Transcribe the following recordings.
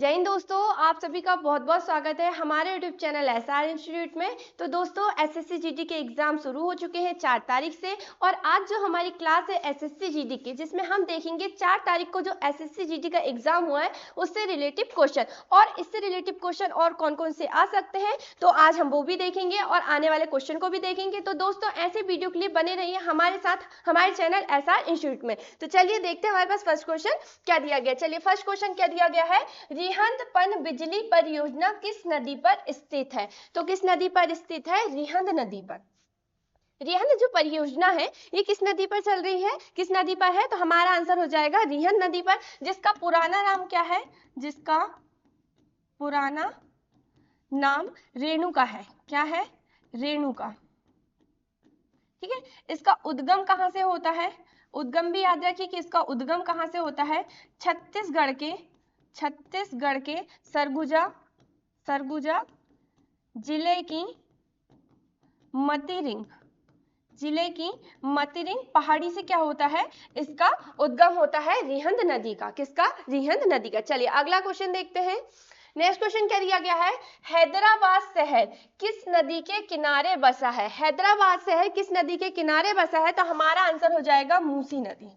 जय हिंद दोस्तों, आप सभी का बहुत बहुत स्वागत है हमारे यूट्यूब चैनल एसआर इंस्टीट्यूट में। तो दोस्तों एसएससी जीडी के एग्जाम शुरू हो चुके हैं 4 तारीख से और आज जो हमारी क्लास है एसएससी जीडी की, जिसमें हम देखेंगे 4 तारीख को जो एसएससी जीडी का एग्जाम हुआ है उससे रिलेटिव क्वेश्चन और इससे रिलेटिव क्वेश्चन और कौन कौन से आ सकते हैं, तो आज हम वो भी देखेंगे और आने वाले क्वेश्चन को भी देखेंगे। तो दोस्तों ऐसे वीडियो के लिए बने रहिए हमारे साथ हमारे चैनल एसआर इंस्टीट्यूट में। तो चलिए देखते हैं हमारे पास फर्स्ट क्वेश्चन क्या दिया गया। चलिए फर्स्ट क्वेश्चन क्या दिया गया है, रिहंद पनबिजली परियोजना किस नदी पर स्थित है। तो किस नदी पर स्थित है, रिहंद नदी पर। रिहंद जो परियोजना है ये किस नदी पर चल रही है, किस नदी पर है, तो हमारा आंसर हो जाएगा रिहंद नदी पर, जिसका पुराना नाम क्या है, जिसका पुराना नाम रेणुका है। क्या है, रेणुका। ठीक है, इसका उद्गम कहां से होता है, उद्गम भी याद रखिए कि इसका उद्गम कहां से होता है, छत्तीसगढ़ के सरगुजा जिले की मतिरिंग पहाड़ी से क्या होता है, इसका उद्गम होता है रिहंद नदी का। किसका, रिहंद नदी का। चलिए अगला क्वेश्चन देखते हैं। नेक्स्ट क्वेश्चन क्या दिया गया है, हैदराबाद शहर किस नदी के किनारे बसा है। हैदराबाद शहर किस नदी के किनारे बसा है, तो हमारा आंसर हो जाएगा मूसी नदी।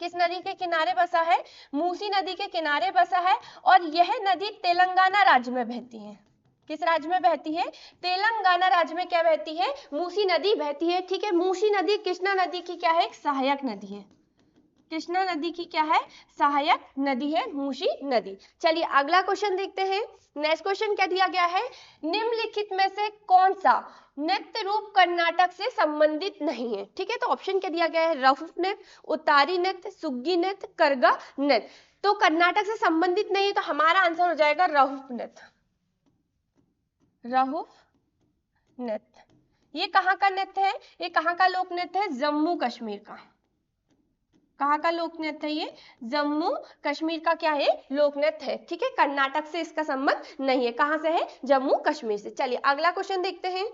किस नदी के किनारे बसा है, मूसी नदी के किनारे बसा है और यह नदी तेलंगाना राज्य में बहती है। किस राज्य में बहती है, तेलंगाना राज्य में क्या बहती है, मूसी नदी बहती है। ठीक है, मूसी नदी कृष्णा नदी की क्या है, सहायक नदी है। कृष्णा नदी की क्या है, सहायक नदी है मूसी नदी। चलिए अगला क्वेश्चन देखते हैं। नेक्स्ट क्वेश्चन क्या दिया गया है, निम्नलिखित में से कौन सा नृत्य रूप कर्नाटक से संबंधित नहीं है। ठीक है, तो ऑप्शन क्या दिया गया है, रहुफ नृत्य, उतारी नृत्य, सुग्गी नृत्य, करगा नृत्य। तो कर्नाटक से संबंधित नहीं है, तो हमारा आंसर हो जाएगा रहुफ नृत्य। रहुफ नृत्य ये कहाँ का नृत्य है, ये कहाँ का लोक नृत्य है, जम्मू कश्मीर का। कहाँ का लोक नृत्य है ये, जम्मू कश्मीर का क्या है, लोक नृत्य है। ठीक है, कर्नाटक से इसका संबंध नहीं है। कहाँ से है, जम्मू कश्मीर से। चलिए अगला क्वेश्चन देखते हैं।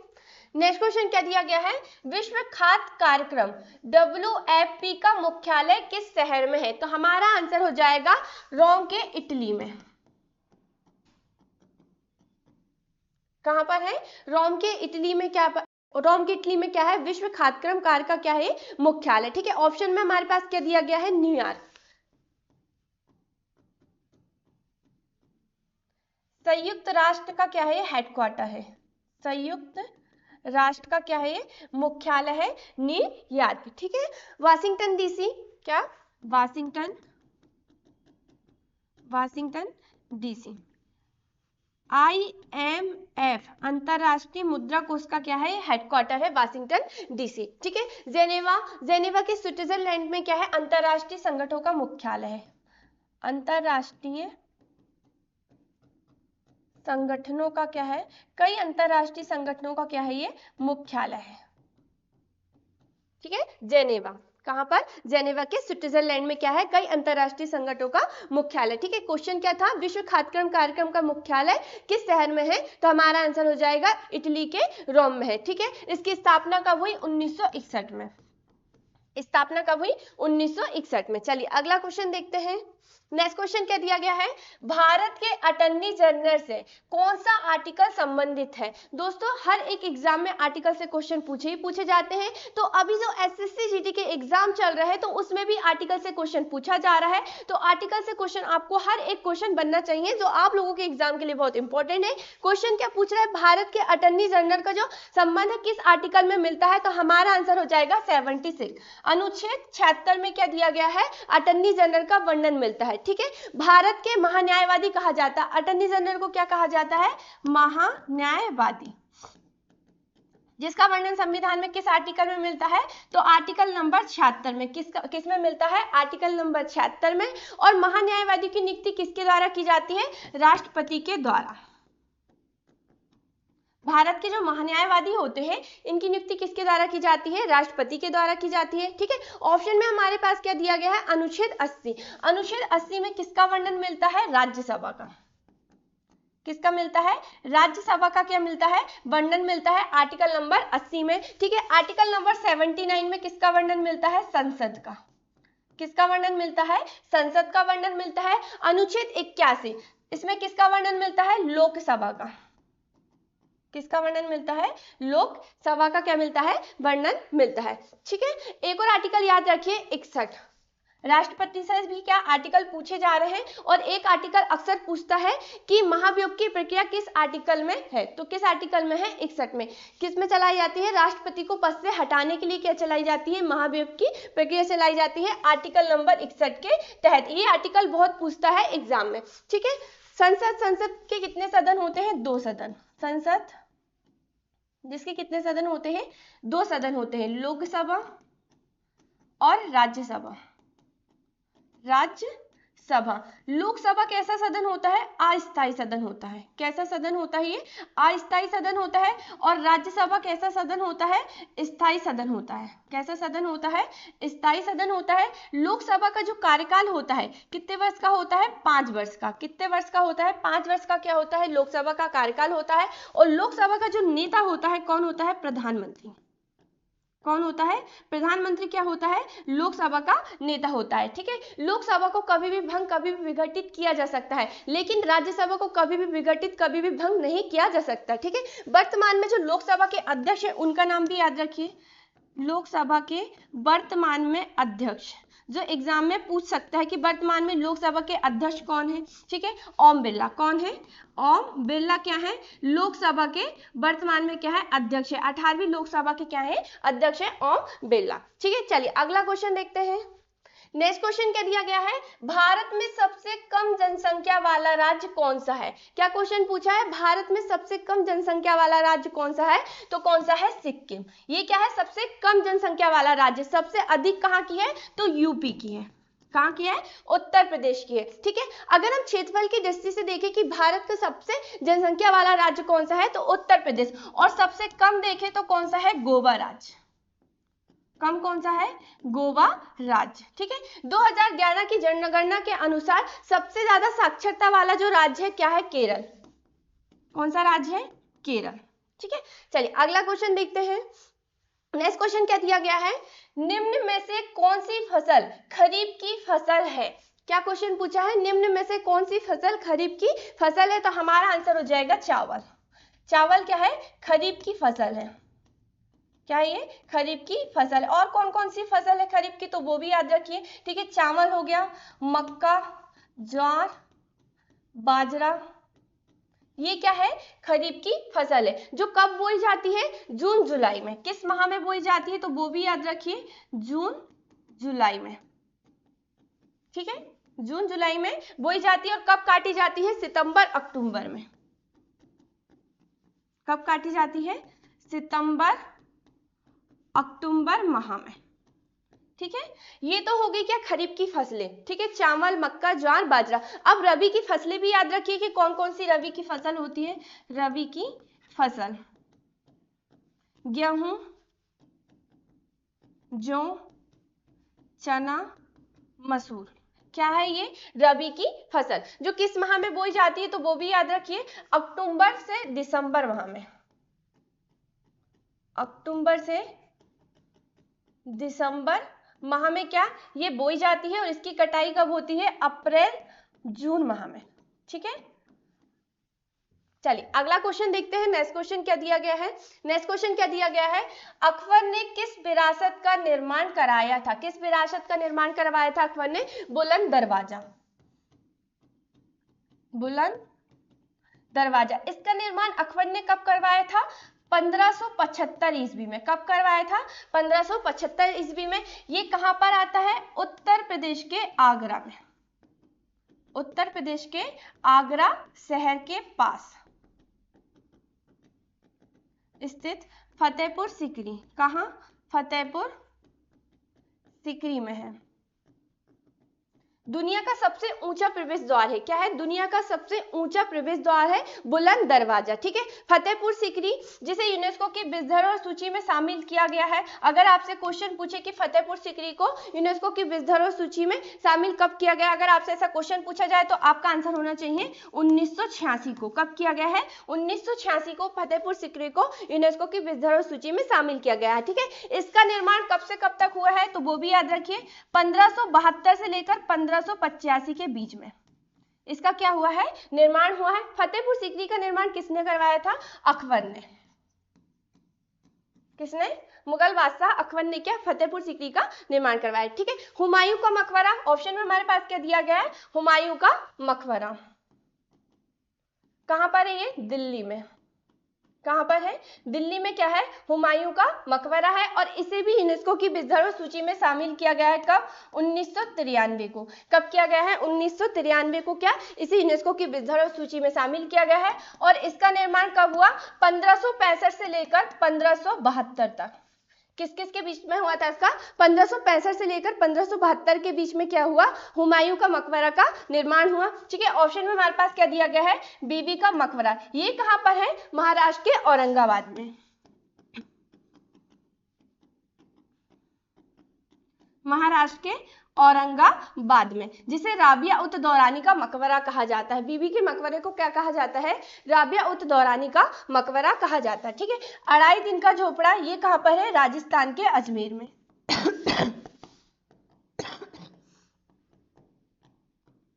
नेक्स्ट क्वेश्चन क्या दिया गया है, विश्व खाद्य कार्यक्रम WFP का मुख्यालय किस शहर में है। तो हमारा आंसर हो जाएगा रोम के इटली में। कहां पर है, रोम के इटली में। रोम की इटली में क्या है, विश्व खाद्य कार्य का क्या है, मुख्यालय। ठीक है, ऑप्शन में हमारे पास क्या दिया गया है, न्यूयॉर्क। संयुक्त राष्ट्र का क्या है, हेडक्वार्टर है। संयुक्त राष्ट्र का क्या है, मुख्यालय है न्यूयॉर्क। ठीक है, वाशिंगटन डीसी, क्या, वाशिंगटन डीसी। IMF अंतरराष्ट्रीय मुद्रा कोष का क्या है, हेडक्वार्टर है वाशिंगटन डीसी। ठीक है, जेनेवा के स्विट्जरलैंड में क्या है, अंतरराष्ट्रीय संगठनों का मुख्यालय है। अंतरराष्ट्रीय संगठनों का क्या है, कई अंतरराष्ट्रीय संगठनों का क्या है, ये मुख्यालय है। ठीक है, जेनेवा। कहां पर, जेनेवा के स्विट्जरलैंड में क्या है, कई अंतरराष्ट्रीय संगठनों का मुख्यालय। ठीक है, क्वेश्चन क्या था, विश्व खाद्य कार्यक्रम का मुख्यालय किस शहर में है, तो हमारा आंसर हो जाएगा इटली के रोम में है। ठीक है, इसकी स्थापना कब हुई, 1961 में। स्थापना कब हुई, 1961 में। चलिए अगला क्वेश्चन देखते हैं। नेक्स्ट क्वेश्चन क्या दिया गया है, भारत के अटॉर्नी जनरल से कौन सा आर्टिकल संबंधित है। दोस्तों हर एक एग्जाम में आर्टिकल से क्वेश्चन पूछे जाते हैं। तो अभी जो एसएससी जीडी के एग्जाम चल रहे हैं तो उसमें भी आर्टिकल से क्वेश्चन पूछा जा रहा है। तो आर्टिकल से क्वेश्चन आपको हर एक क्वेश्चन बनना चाहिए जो आप लोगों के एग्जाम के लिए बहुत इंपॉर्टेंट है। क्वेश्चन क्या पूछ रहा है, भारत के अटॉर्नी जनरल का जो संबंध है किस आर्टिकल में मिलता है, तो हमारा आंसर हो जाएगा 76। अनुच्छेद 76 में क्या दिया गया है, अटॉर्नी जनरल का वर्णन मिलता है। ठीक है, भारत के महान्यायवादी कहा जाता है, अटॉर्नी जनरल को क्या कहा जाता है, महान्यायवादी। जिसका वर्णन संविधान में किस आर्टिकल में मिलता है, तो आर्टिकल नंबर 76 में। किस में मिलता है, आर्टिकल नंबर 76 में। और महान्यायवादी की नियुक्ति किसके द्वारा की जाती है, राष्ट्रपति के द्वारा। भारत के जो महान्यायवादी होते हैं इनकी नियुक्ति किसके द्वारा की जाती है, राष्ट्रपति के द्वारा की जाती है। ठीक है, ऑप्शन में हमारे पास क्या दिया गया है, अनुच्छेद 80। अनुच्छेद 80 में किसका वर्णन मिलता है, राज्यसभा का। किसका मिलता है, राज्यसभा का क्या मिलता है, वर्णन मिलता है आर्टिकल नंबर 80 में। ठीक है, आर्टिकल नंबर 79 में किसका वर्णन मिलता है, संसद का। किसका वर्णन मिलता है? संसद का वर्णन मिलता है। अनुच्छेद 81 इसमें किसका वर्णन मिलता है? लोकसभा का। किसका वर्णन मिलता है? लोकसभा का क्या मिलता है? वर्णन मिलता है। ठीक है, एक और आर्टिकल याद रखिए 61। राष्ट्रपति से भी क्या आर्टिकल पूछे जा रहे हैं, और एक आर्टिकल अक्सर पूछता है कि महाभियोग की प्रक्रिया किस आर्टिकल में है, तो किस आर्टिकल में है? 61 में। किस में चलाई जाती है? राष्ट्रपति को पद से हटाने के लिए क्या चलाई जाती है? महाभियोग की प्रक्रिया चलाई जाती है आर्टिकल नंबर 61 के तहत। ये आर्टिकल बहुत पूछता है एग्जाम में। ठीक है, संसद के कितने सदन होते हैं? 2 सदन। संसद जिसके कितने सदन होते हैं? 2 सदन होते हैं, लोकसभा और राज्यसभा। राज्यसभा। लोकसभा कैसा सदन होता है? अस्थायी सदन होता है। कैसा सदन होता है? ये अस्थायी सदन होता है। और राज्यसभा कैसा सदन होता है? स्थायी सदन होता है। कैसा सदन होता है? स्थायी सदन होता है। लोकसभा का जो कार्यकाल होता है कितने वर्ष का होता है? 5 वर्ष का। कितने वर्ष का होता है? 5 वर्ष का क्या होता है? लोकसभा का कार्यकाल होता है। और लोकसभा का जो नेता होता है कौन होता है? प्रधानमंत्री। कौन होता है? प्रधानमंत्री क्या होता है? लोकसभा का नेता होता है। ठीक है, लोकसभा को कभी भी भंग, कभी भी विघटित किया जा सकता है, लेकिन राज्यसभा को कभी भी विघटित, कभी भी भंग नहीं किया जा सकता। ठीक है, वर्तमान में जो लोकसभा के अध्यक्ष है उनका नाम भी याद रखिए। लोकसभा के वर्तमान में अध्यक्ष, जो एग्जाम में पूछ सकता है कि वर्तमान में लोकसभा के अध्यक्ष कौन है? ठीक है, ओम बिरला। कौन है? ओम बिरला क्या है? लोकसभा के वर्तमान में क्या है? अध्यक्ष है। 18वीं लोकसभा के क्या है? अध्यक्ष है ओम बिरला। ठीक है, चलिए अगला क्वेश्चन देखते हैं। नेक्स्ट क्वेश्चन क्या दिया गया है? भारत में सबसे कम जनसंख्या वाला राज्य कौन सा है? क्या क्वेश्चन पूछा है? भारत में सबसे कम जनसंख्या वाला राज्य कौन सा है? तो कौन सा है? सिक्किम। ये क्या है? सबसे कम जनसंख्या वाला राज्य। सबसे अधिक कहाँ की है? तो यूपी की है। कहाँ की है? उत्तर प्रदेश की है। ठीक है, अगर हम क्षेत्रफल की दृष्टि से देखें कि भारत का सबसे जनसंख्या वाला राज्य कौन सा है, तो उत्तर प्रदेश। और सबसे कम देखें तो कौन सा है? गोवा राज्य। कम कौन सा है? गोवा राज्य। ठीक है, 2011 की जनगणना के अनुसार सबसे ज्यादा साक्षरता वाला जो राज्य है क्या है? केरल। कौन सा राज्य है? केरल। ठीक है, चलिए अगला क्वेश्चन देखते हैं। नेक्स्ट क्वेश्चन क्या दिया गया है? निम्न में से कौन सी फसल खरीफ की फसल है? क्या क्वेश्चन पूछा है? निम्न में से कौन सी फसल खरीफ की फसल है? तो हमारा आंसर हो जाएगा चावल। चावल क्या है? खरीफ की फसल है। क्या है ये? खरीफ की फसल। और कौन कौन सी फसल है खरीफ की, तो वो भी याद रखिए। ठीक है, चावल हो गया, मक्का, ज्वार, बाजरा, ये क्या है? खरीफ की फसल है, जो कब बोई जाती है? जून जुलाई में। किस माह में बोई जाती है? तो वो भी याद रखिए, जून जुलाई में। ठीक है, जून जुलाई में बोई जाती है। और कब काटी जाती है? सितंबर अक्टूबर में। कब काटी जाती है? सितंबर अक्टूबर माह में। ठीक है, ये तो हो गई क्या? खरीफ की फसलें। ठीक है, चावल, मक्का, ज्वार, बाजरा। अब रबी की फसलें भी याद रखिए कि कौन कौन सी रबी की फसल होती है। रबी की फसल गेहूं, जौ, चना, मसूर। क्या है ये? रबी की फसल, जो किस माह में बोई जाती है, तो वो भी याद रखिए, अक्टूबर से दिसंबर माह में। अक्टूबर से दिसंबर माह में क्या ये बोई जाती है, और इसकी कटाई कब होती है? अप्रैल जून माह में। ठीक है, चलिए अगला क्वेश्चन देखते हैं। नेक्स्ट क्वेश्चन क्या दिया गया है? नेक्स्ट क्वेश्चन क्या दिया गया है? अकबर ने किस विरासत का निर्माण कराया था? किस विरासत का निर्माण करवाया था अकबर ने? बुलंद दरवाजा। बुलंद दरवाजा, इसका निर्माण अकबर ने कब करवाया था? 1575 ईस्वी में। कब करवाया था? 1575 ईस्वी में। ये कहां पर आता है? उत्तर प्रदेश के आगरा में। उत्तर प्रदेश के आगरा शहर के पास स्थित फतेहपुर सीकरी। कहां? फतेहपुर सीकरी में है। दुनिया का सबसे ऊंचा प्रवेश द्वार है, क्या है, दुनिया का सबसे ऊंचा प्रवेश द्वार है बुलंद दरवाजा, ठीक है। फतेहपुर सीकरी जिसे यूनेस्को की विश्व धरोहर सूची में शामिल किया गया है, अगर आपसे क्वेश्चन पूछे कि फतेहपुर सीकरी को यूनेस्को की विश्व धरोहर सूची में शामिल कब किया गया, अगर आपसे ऐसा क्वेश्चन पूछा जाए तो आपका आंसर होना चाहिए 1986 को। कब किया गया है, 1986 को फतेहपुर सीकरी को यूनेस्को की विश्व धरोहर सूची में शामिल किया गया है, ठीक है। इसका निर्माण कब से कब तक हुआ है तो वो भी याद रखिए, 1572 से लेकर 1585 के बीच में इसका क्या हुआ है, निर्माण हुआ है। फतेहपुर सीकरी का निर्माण किसने करवाया था, अकबर ने। किसने, मुगल बादशाह अकबर ने क्या फतेहपुर सीकरी का निर्माण करवाया, ठीक है। हुमायूं का मकबरा, ऑप्शन में हमारे पास क्या दिया गया है, हुमायूं का मकबरा। कहां पर है ये, दिल्ली में। कहां पर है, दिल्ली में क्या है, हुमायूं का मकबरा है, और इसे भी यूनेस्को की विश्व धरोहर सूची में शामिल किया गया है। कब, 1993 को। कब किया गया है, 1993 को क्या इसे यूनेस्को की विश्व धरोहर सूची में शामिल किया गया है। और इसका निर्माण कब हुआ, 1565 से लेकर 1572 तक। किस किस के बीच में हुआ था इसका, 1565 से लेकर 1572 के बीच में क्या हुआ, हुमायूं का मकबरा का निर्माण हुआ, ठीक है। ऑप्शन में हमारे पास क्या दिया गया है, बीबी का मकबरा। ये कहां पर है, महाराष्ट्र के औरंगाबाद में। महाराष्ट्र के औरंगाबाद में, जिसे राबिया उत दौरानी का मकबरा कहा जाता है। बीबी के मकबरे को क्या कहा जाता है, राबिया उत दौरानी का मकबरा कहा जाता है, ठीक है। अढ़ाई दिन का झोपड़ा, ये कहां पर है, राजस्थान के अजमेर में।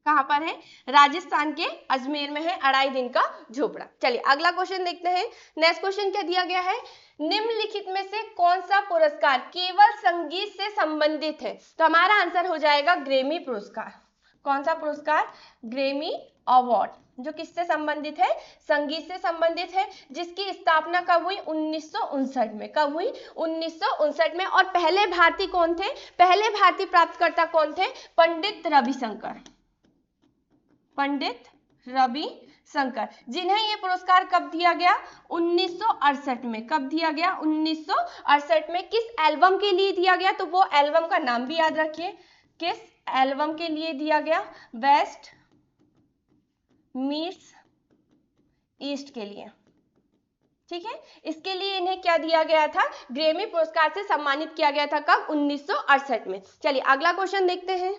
कहां पर है, राजस्थान के अजमेर में है अढ़ाई दिन का झोपड़ा। चलिए अगला क्वेश्चन देखते हैं। नेक्स्ट क्वेश्चन क्या दिया गया है, निम्नलिखित में से कौन सा पुरस्कार केवल संगीत से संबंधित है, तो हमारा आंसर हो जाएगा ग्रेमी पुरस्कार। कौन सा पुरस्कार, ग्रेमी अवार्ड, जो किससे संबंधित है, संगीत से संबंधित है, जिसकी स्थापना कब हुई, 1959 में। कब हुई, 1959 में। और पहले भारतीय कौन थे, पहले भारतीय प्राप्तकर्ता कौन थे, पंडित रविशंकर। पंडित रविशंकर, जिन्हें ये पुरस्कार कब दिया गया, 1968 में। कब दिया गया, 1968 में। किस एल्बम के लिए दिया गया, तो वो एल्बम का नाम भी याद रखिए, किस एल्बम के लिए दिया गया, वेस्ट मीट्स ईस्ट के लिए, ठीक है। इसके लिए इन्हें क्या दिया गया था, ग्रेमी पुरस्कार से सम्मानित किया गया था। कब, 1968 में। चलिए अगला क्वेश्चन देखते हैं।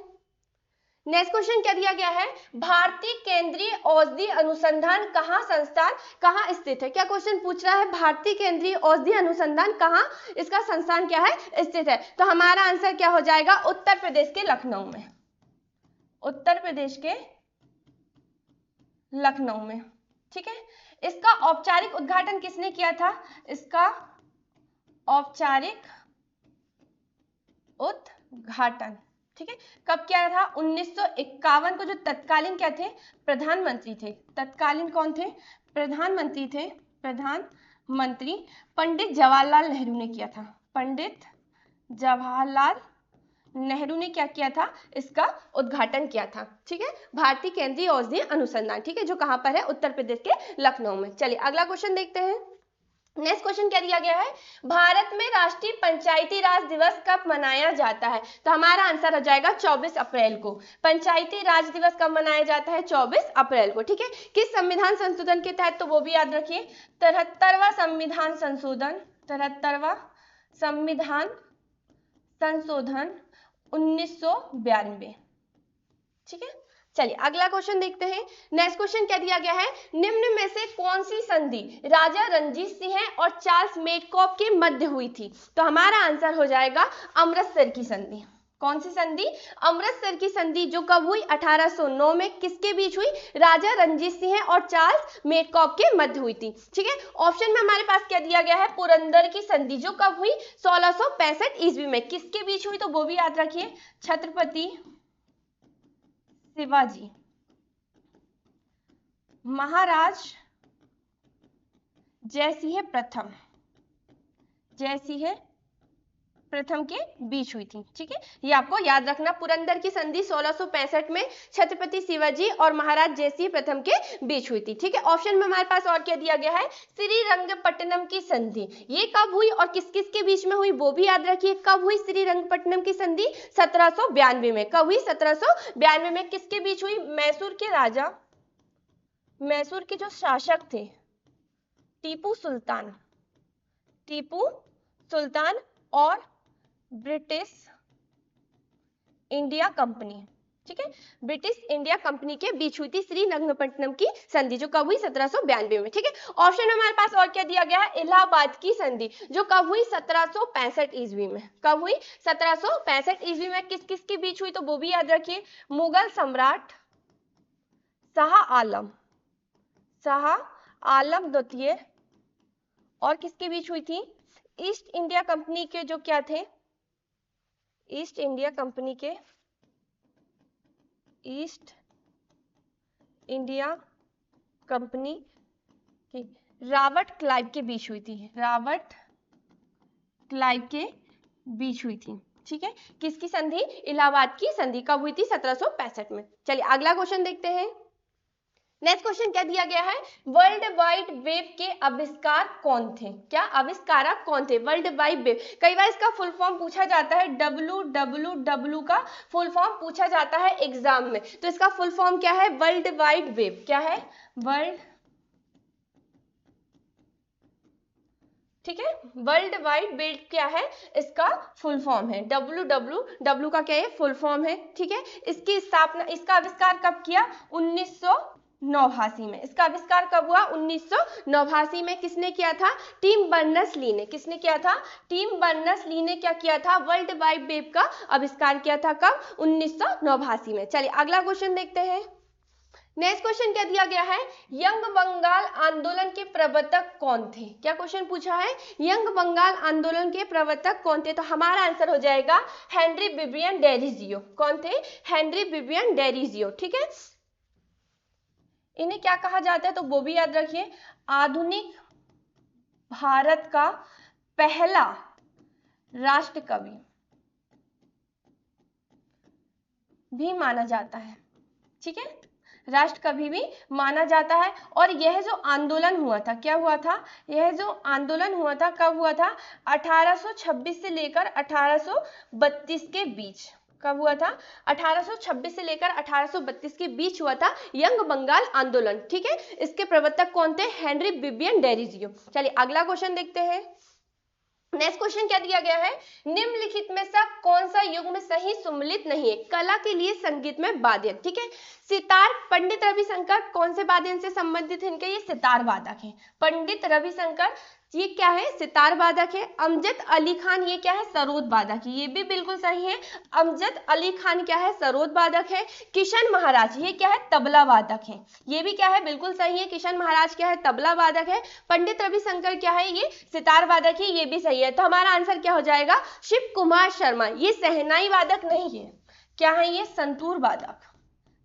नेक्स्ट क्वेश्चन क्या दिया गया है, भारतीय केंद्रीय औषधि अनुसंधान कहाँ संस्थान कहाँ स्थित है। क्या क्वेश्चन पूछ रहा है, भारतीय केंद्रीय औषधि अनुसंधान कहाँ, इसका संस्थान क्या है, स्थित है। तो हमारा आंसर क्या हो जाएगा, उत्तर प्रदेश के लखनऊ में। उत्तर प्रदेश के लखनऊ में, ठीक है। इसका औपचारिक उद्घाटन किसने किया था, इसका औपचारिक उद्घाटन, ठीक है, कब किया था, 1951 को। जो तत्कालीन क्या थे, प्रधानमंत्री थे। तत्कालीन कौन थे, प्रधानमंत्री थे, प्रधानमंत्री पंडित जवाहरलाल नेहरू ने किया था। पंडित जवाहरलाल नेहरू ने क्या किया था, इसका उद्घाटन किया था, ठीक है। भारतीय केंद्रीय औषधि अनुसंधान, ठीक है, जो कहां पर है, उत्तर प्रदेश के लखनऊ में। चलिए अगला क्वेश्चन देखते हैं। नेक्स्ट क्वेश्चन क्या दिया गया है, भारत में राष्ट्रीय पंचायती राज दिवस कब मनाया जाता है, तो हमारा आंसर हो जाएगा 24 अप्रैल को। पंचायती राज दिवस कब मनाया जाता है, 24 अप्रैल को, ठीक है। किस संविधान संशोधन के तहत, तो वो भी याद रखिए, 73वां संविधान संशोधन, 73वां संविधान संशोधन 1992, ठीक है। चलिए अगला क्वेश्चन देखते हैं। नेक्स्ट क्वेश्चन क्या दिया गया है, निम्न में से कौन सी संधि राजा रणजीत सिंह और चार्ल्स मेडकॉफ के मध्य हुई थी, तो हमारा आंसर हो जाएगा अमृतसर की संधि। कौन सी संधि, अमृतसर की संधि, जो कब हुई, 1809 में। किसके बीच हुई, राजा रणजीत सिंह और चार्ल्स मेडकॉफ के मध्य हुई थी, ठीक है। ऑप्शन में हमारे पास क्या दिया गया है, पुरंदर की संधि, जो कब हुई, 1665 ईस्वी में। किसके बीच हुई, तो वो भी याद रखिए, छत्रपति शिवाजी महाराज जयसिंह प्रथम, जयसिंह प्रथम के बीच हुई थी। ठीक है, ये आपको याद रखना। पुरंदर की संधि 1665 में छत्रपति शिवाजी और महाराज जयसिंह प्रथम के बीच हुई थी। ठीक है, ऑप्शन में हमारे पास और क्या दिया गया है, श्रीरंगपट्टनम की संधि, ये कब हुई और किस किस के बीच में हुई वो भी याद रखिए। कब हुई श्रीरंगपट्टनम की संधि, 1792 में। कब हुई, 1792 में। किसके बीच हुई, मैसूर के राजा, मैसूर के जो शासक थे टीपू सुल्तान, टीपू सुल्तान और ब्रिटिश इंडिया कंपनी। ठीक है, ब्रिटिश इंडिया कंपनी के बीच हुई थी श्रीरंगपट्टनम की संधि, जो कब हुई, 1792 में। ठीक है, ऑप्शन में हमारे पास और क्या दिया गया है, इलाहाबाद की संधि, जो कब हुई, 1765 ईस्वी में। कब हुई, 1765 ईस्वी में। किस किस के बीच हुई तो वो भी याद रखिए, मुगल सम्राट शाह आलम, शाह आलम द्वितीय और किसके बीच हुई थी, ईस्ट इंडिया कंपनी के जो क्या थे, ईस्ट इंडिया कंपनी के, ईस्ट इंडिया कंपनी की रॉबर्ट क्लाइव के बीच हुई थी, रॉबर्ट क्लाइव के बीच हुई थी। ठीक है, किसकी संधि, इलाहाबाद की संधि। कब हुई थी, 1765 में। चलिए अगला क्वेश्चन देखते हैं। नेक्स्ट क्वेश्चन क्या दिया गया है, वर्ल्ड वाइड वेब के आविष्कार कौन थे, क्या आविष्कारक कौन थे, वर्ल्ड वाइड वेब। कई बार इसका फुल फॉर्म पूछा जाता है, WWW का फुल फॉर्म पूछा जाता है एग्जाम में, तो इसका फुल फॉर्म क्या है, वर्ल्ड वाइड वेब। क्या है, वर्ल्ड, ठीक है, वर्ल्ड वाइड वेब क्या है, इसका फुल फॉर्म है। WWW का क्या है, फुल फॉर्म है। ठीक है, इसकी स्थापना, इसका आविष्कार कब किया, 1989 में। इसका आविष्कार कब हुआ, 1989 में। किसने किया था, टिम बर्नर्स-ली ने। किसने किया था, टिम बर्नर्स-ली ने क्या किया था, वर्ल्ड वाइड वेब का आविष्कार किया था। कब, 1989 में। चलिए अगला क्वेश्चन देखते हैं। नेक्स्ट क्वेश्चन क्या दिया गया है, यंग बंगाल आंदोलन के प्रवर्तक कौन थे। क्या क्वेश्चन पूछा है, यंग बंगाल आंदोलन के प्रवर्तक कौन थे, तो हमारा आंसर हो जाएगा हेनरी विवियन डेरिजियो। कौन थे, हेनरी विवियन डेरिजियो। ठीक है, इन्हें क्या कहा जाता है तो वो भी याद रखिए, आधुनिक भारत का पहला राष्ट्र कवि भी माना जाता है। ठीक है, राष्ट्र कवि भी माना जाता है। और यह जो आंदोलन हुआ था, क्या हुआ था, यह जो आंदोलन हुआ था कब हुआ था, 1826 से लेकर 1832 के बीच। कब हुआ था, 1826 से लेकर 1832 के बीच हुआ था यंग बंगाल आंदोलन। ठीक है, इसके प्रवर्तक कौन थे, हेनरी विवियन डेरिजियो। चलिए अगला क्वेश्चन देखते हैं। नेक्स्ट क्वेश्चन क्या दिया गया है, निम्नलिखित में से कौन सा युग्म सही सम्मिलित नहीं है, कला के लिए संगीत में वाद्य। ठीक है, सितार, पंडित रविशंकर कौन से वाद्य से संबंधित है, इनके ये सितार वादक है। पंडित रविशंकर ये क्या है, सितार वादक है। अमजद अली खान ये क्या है, सरोद वादक है, ये भी बिल्कुल सही है। अमजद अली खान क्या है, सरोद वादक है। किशन महाराज ये क्या है, तबला वादक है, ये भी क्या है, बिल्कुल सही है। किशन महाराज क्या है, तबला वादक है। पंडित रविशंकर क्या है, ये सितार वादक है, ये भी सही है। तो हमारा आंसर क्या हो जाएगा, शिव कुमार शर्मा। ये शहनाई वादक नहीं है, क्या है ये, संतूर वादक,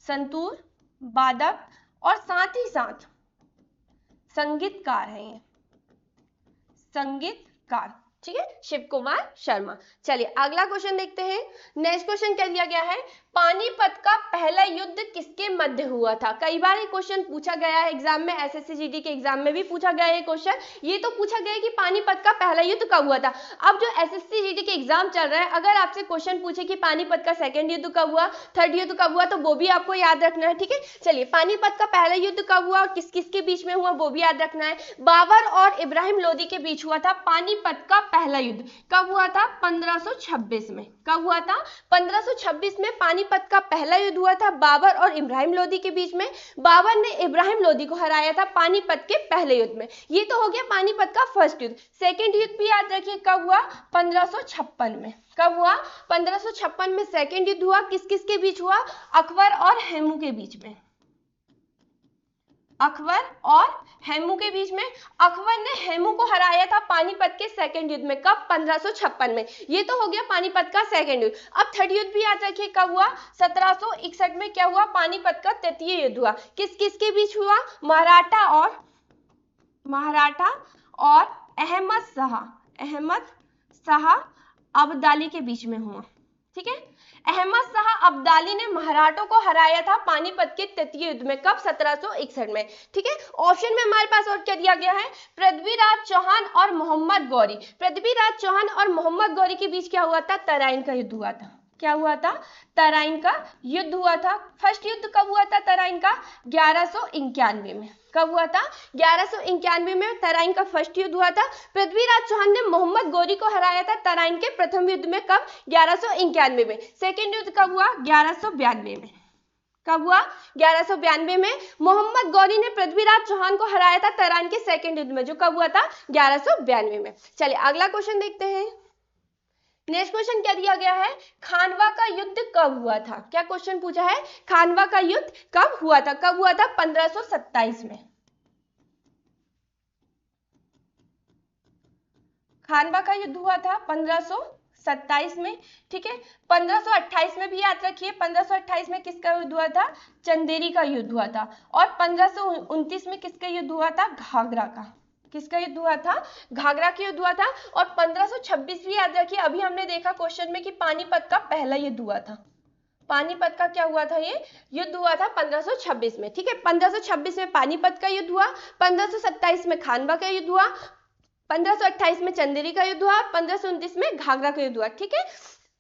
संतूर वादक और साथ ही साथ संगीतकार है, ये संगीतकार। ठीक है, शिव कुमार शर्मा। चलिए अगला क्वेश्चन देखते हैं। नेक्स्ट क्वेश्चन क्या दिया गया है, पानीपत का पहला युद्ध किसके मध्य हुआ था। कई बार ये क्वेश्चन पूछा गया है एग्जाम में, SSC GD के एग्जाम में भी पूछा गया है क्वेश्चन। ये तो पूछा गया है कि पानीपत का पहला युद्ध कब हुआ था। अब जो SSC GD के एग्जाम चल रहा है, अगर आपसे क्वेश्चन पूछे कि पानीपत का सेकेंड युद्ध कब हुआ, थर्ड युद्ध कब हुआ, तो वो भी आपको याद रखना है। ठीक है, चलिए पानीपत का पहला युद्ध कब हुआ, किस किस के बीच में हुआ, वो भी याद रखना है। बाबर और इब्राहिम लोदी के बीच हुआ था पानीपत का पहला युद्ध। कब हुआ था, 1526 में। कब हुआ था, 1526 में पानीपत का पहला युद्ध हुआ था बाबर और इब्राहिम लोदी के बीच में। बाबर ने इब्राहिम लोदी को हराया था पानीपत के पहले युद्ध में। ये तो हो गया पानीपत का फर्स्ट युद्ध। सेकंड युद्ध भी याद रखिए, कब हुआ, 1556 में। कब हुआ, 1556 में सेकंड युद्ध हुआ। किस किस के बीच हुआ, अकबर और हेमू के बीच में। अकबर और हेमू के बीच में। अकबर ने हेमू को हराया था पानीपत के सेकंड युद्ध में। कब, 1556 में। ये तो हो गया पानीपत का सेकंड युद्ध। अब थर्ड युद्ध भी याद रखिए, कब हुआ, 1761 में। क्या हुआ, पानीपत का तृतीय युद्ध हुआ। किस किस के बीच हुआ, मराठा और अहमद शाह अब्दाली के बीच में हुआ। ठीक है, अहमद शाह अब्दाली ने मराठों को हराया था पानीपत के तृतीय युद्ध में, कब? 1761 में। ठीक है, ऑप्शन में हमारे पास और क्या दिया गया है? पृथ्वीराज चौहान और मोहम्मद गौरी। पृथ्वीराज चौहान और मोहम्मद गौरी के बीच क्या हुआ था? तराइन का युद्ध हुआ था। क्या हुआ था? तराइन का युद्ध हुआ था। फर्स्ट युद्ध कब हुआ था तराइन का? 1191 में। कब हुआ था? 1191 में तराइन का फर्स्ट युद्ध हुआ था। पृथ्वीराज चौहान ने मोहम्मद गौरी को हराया था तराइन के प्रथम युद्ध में, कब? 1191 में। सेकेंड युद्ध कब हुआ? 1192 में। कब हुआ? 1192 में मोहम्मद गौरी ने पृथ्वीराज चौहान को हराया था तराइन के सेकेंड युद्ध में, जो कब हुआ था? 1192 में। चलिए अगला क्वेश्चन देखते हैं। नेक्स्ट क्वेश्चन क्या दिया गया है? खानवा का युद्ध कब हुआ था? क्या क्वेश्चन पूछा है? खानवा का युद्ध कब हुआ था? कब हुआ था? 1527 में। खानवा का युद्ध हुआ था 1527 में। ठीक है, 1528 में भी याद रखिए, 1528 में किसका युद्ध हुआ था? चंदेरी का युद्ध हुआ था। और 1529 में किसका युद्ध हुआ था? घाघरा का। किसका युद्ध हुआ था? घाघरा का युद्ध हुआ था। और 1526 भी याद रखिए, अभी हमने देखा क्वेश्चन में कि पानीपत का पहला युद्ध हुआ था। पानीपत का क्या हुआ था? ये युद्ध हुआ था 1526 में। ठीक है, 1526 में पानीपत का युद्ध हुआ, 1527 में खानवा का युद्ध हुआ, 1528 में चंदेरी का युद्ध हुआ, 1529 में घाघरा का युद्ध हुआ। ठीक है,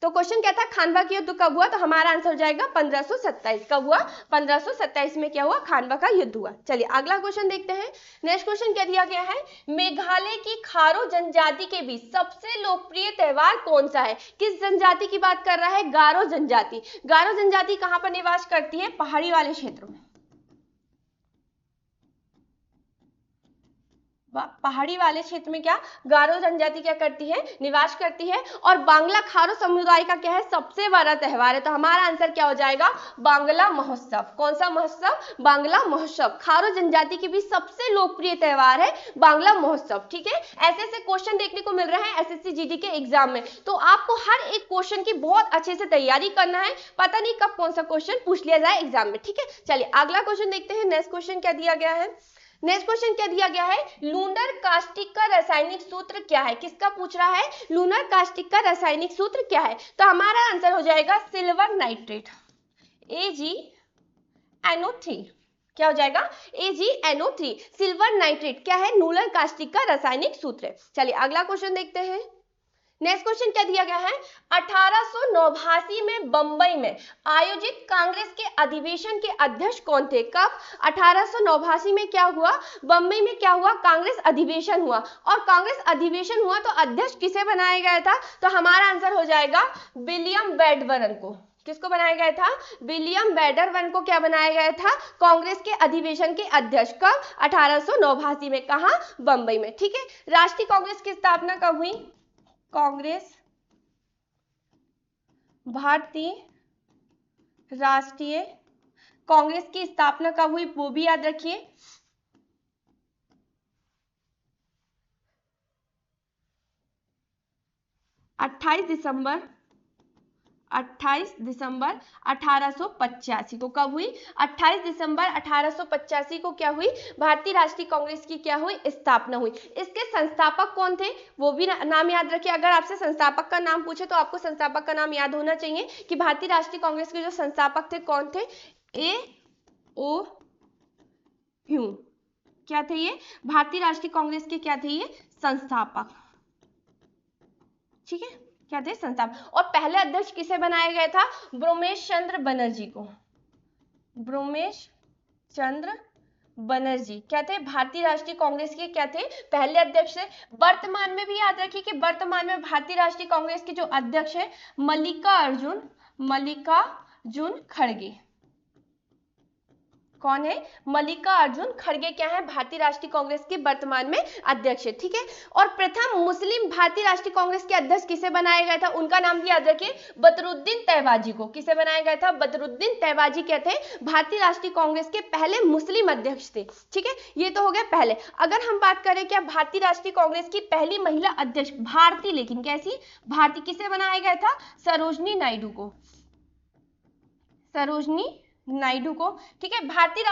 तो क्वेश्चन क्या था? खानवा का युद्ध कब हुआ? तो हमारा आंसर हो जाएगा 1527। कब हुआ? 1527 में क्या हुआ? खानवा का युद्ध हुआ। चलिए अगला क्वेश्चन देखते हैं। नेक्स्ट क्वेश्चन क्या दिया गया है? मेघालय की खारो जनजाति के बीच सबसे लोकप्रिय त्योहार कौन सा है? किस जनजाति की बात कर रहा है? गारो जनजाति। गारो जनजाति कहां पर निवास करती है? पहाड़ी वाले क्षेत्रों में। पहाड़ी वाले क्षेत्र में क्या गारो जनजाति क्या करती है? निवास करती है। और बांग्ला खारो समुदाय का क्या है? सबसे बड़ा त्योहार है। तो हमारा आंसर क्या हो जाएगा? बांग्ला महोत्सव। कौन सा महोत्सव? बांग्ला महोत्सव। खारो जनजाति के बीच सबसे लोकप्रिय त्योहार है बांग्ला महोत्सव। ठीक है, ऐसे ऐसे क्वेश्चन देखने को मिल रहे हैं एसएससी जीडी के एग्जाम में, तो आपको हर एक क्वेश्चन की बहुत अच्छे से तैयारी करना है। पता नहीं कब कौन सा क्वेश्चन पूछ लिया जाए एग्जाम में। ठीक है, चलिए अगला क्वेश्चन देखते हैं। नेक्स्ट क्वेश्चन क्या दिया गया है? नेक्स्ट क्वेश्चन क्या दिया गया है? लूनर कास्टिक का रासायनिक सूत्र क्या है? किसका पूछ रहा है? लूनर कास्टिक का रासायनिक सूत्र क्या है? तो हमारा आंसर हो जाएगा सिल्वर नाइट्रेट, AgNO3। क्या हो जाएगा? AgNO3। सिल्वर नाइट्रेट क्या है? लूनर कास्टिक का रासायनिक सूत्र है। चलिए अगला क्वेश्चन देखते हैं। नेक्स्ट क्वेश्चन क्या दिया गया है? 1889 में बंबई में आयोजित कांग्रेस के अधिवेशन के अध्यक्ष कौन थे? कब? 1889 में क्या हुआ? बंबई में क्या हुआ? कांग्रेस अधिवेशन हुआ। और कांग्रेस अधिवेशन हुआ तो अध्यक्ष किसे बनाया गया था? तो हमारा आंसर हो जाएगा विलियम बेडबरन को। किसको बनाया गया था? विलियम बेडबरन को क्या बनाया गया था? कांग्रेस के अधिवेशन के अध्यक्ष। कब? 1889 में। कहां? बंबई में। ठीक है, राष्ट्रीय कांग्रेस की स्थापना कब हुई? कांग्रेस भारतीय राष्ट्रीय कांग्रेस की स्थापना कब हुई वो भी याद रखिए। 28 दिसंबर 1885 को। कब हुई? 28 दिसंबर 1885 को क्या हुई? भारतीय राष्ट्रीय कांग्रेस की क्या हुई? स्थापना हुई। इसके संस्थापक कौन थे वो भी नाम याद रखिए। अगर आपसे संस्थापक का नाम पूछे तो आपको संस्थापक का नाम याद होना चाहिए कि भारतीय राष्ट्रीय कांग्रेस के जो संस्थापक थे कौन थे? A.O. ह्यूम। क्या थे ये? भारतीय राष्ट्रीय कांग्रेस के क्या थे ये? संस्थापक। ठीक है, क्या थे? संस्थापक। और पहले अध्यक्ष किसे बनाया गया था? ब्रोमेश चंद्र बनर्जी को। ब्रोमेश चंद्र बनर्जी क्या थे? भारतीय राष्ट्रीय कांग्रेस के क्या थे? पहले अध्यक्ष थे। वर्तमान में भी याद रखिए कि वर्तमान में भारतीय राष्ट्रीय कांग्रेस के जो अध्यक्ष है मल्लिकार्जुन खड़गे। कौन है? मल्लिकार्जुन खड़गे क्या है? भारतीय राष्ट्रीय कांग्रेस के वर्तमान में अध्यक्ष है। ठीक है, और प्रथम मुस्लिम भारतीय राष्ट्रीय कांग्रेस के अध्यक्ष किसे बनाया गया था? उनका नाम भी याद रखिए, बदरुद्दीन तैयबाजी को। किसे बनाया गया था? बदरुद्दीन तैयबाजी क्या थे? भारतीय राष्ट्रीय कांग्रेस के पहले मुस्लिम अध्यक्ष थे। ठीक है, ये तो हो गया पहले। अगर हम बात करें क्या भारतीय राष्ट्रीय कांग्रेस की पहली महिला अध्यक्ष भारतीय, लेकिन कैसी भारतीय, किसे बनाया गया था? सरोजनी नायडू को। सरोजनी नायडू को। ठीक है, भारतीय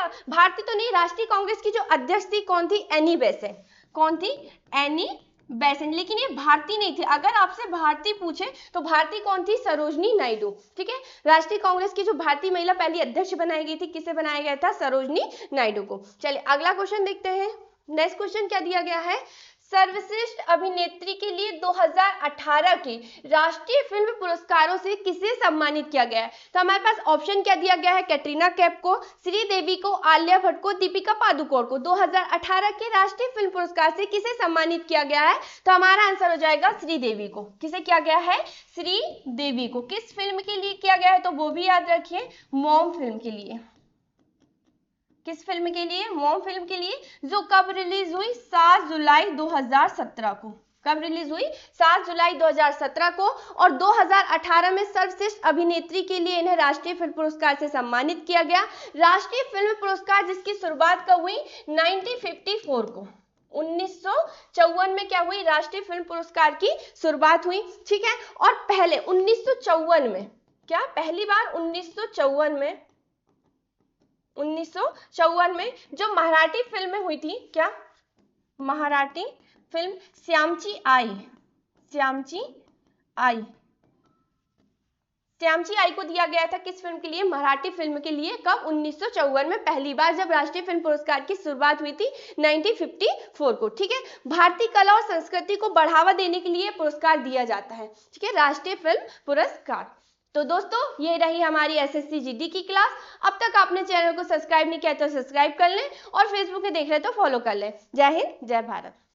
तो नहीं, राष्ट्रीय कांग्रेस की जो अध्यक्ष थी कौन थी? Annie Besant. कौन थी? एनी बेसेंट, लेकिन ये भारती नहीं थे। अगर आपसे भारती पूछे तो भारती कौन थी? सरोजनी नायडू। ठीक है, राष्ट्रीय कांग्रेस की जो भारतीय महिला पहली अध्यक्ष बनाई गई थी, किसे बनाया गया था? सरोजनी नायडू को। चलिए अगला क्वेश्चन देखते हैं। नेक्स्ट क्वेश्चन क्या दिया गया है? सर्वश्रेष्ठ अभिनेत्री के लिए 2018 के राष्ट्रीय फिल्म पुरस्कारों से किसे सम्मानित किया गया है? तो हमारे पास ऑप्शन क्या दिया गया है? कैटरीना कैफ को, श्रीदेवी को, आलिया भट्ट को, दीपिका पादुकोण को। 2018 के राष्ट्रीय फिल्म पुरस्कार से किसे सम्मानित किया गया है? तो हमारा आंसर हो जाएगा श्रीदेवी को। किसे किया गया है? श्रीदेवी को। किस फिल्म के लिए किया गया है? तो वो भी याद रखिए, मॉम फिल्म के लिए। किस फिल्म के लिए? मॉम फिल्म के लिए, जो कब रिलीज हुई? 7 जुलाई 2017 को। कब रिलीज हुई? 7 जुलाई 2017 को। और 2018 में सर्वश्रेष्ठ अभिनेत्री के लिए इन्हें राष्ट्रीय फिल्म पुरस्कार से सम्मानित किया गया। राष्ट्रीय फिल्म पुरस्कार जिसकी शुरुआत कब हुई? 1954 को। 1954 में क्या हुई? राष्ट्रीय फिल्म पुरस्कार की शुरुआत हुई। ठीक है, और पहले 1954 में क्या? पहली बार 1954 में जो मराठी फिल्में हुई थी, क्या? मराठी फिल्म श्यामची आई। श्यामची आई। श्यामची आई को दिया गया था किस फिल्म के लिए? मराठी फिल्म के लिए। कब? 1954 में, पहली बार जब राष्ट्रीय फिल्म पुरस्कार की शुरुआत हुई थी 1954 को। ठीक है, भारतीय कला और संस्कृति को बढ़ावा देने के लिए पुरस्कार दिया जाता है। ठीक है, राष्ट्रीय फिल्म पुरस्कार। तो दोस्तों ये रही हमारी एसएससी जीडी की क्लास। अब तक आपने चैनल को सब्सक्राइब नहीं किया तो सब्सक्राइब कर लें, और फेसबुक पे देख रहे तो फॉलो कर लें। जय हिंद, जय भारत।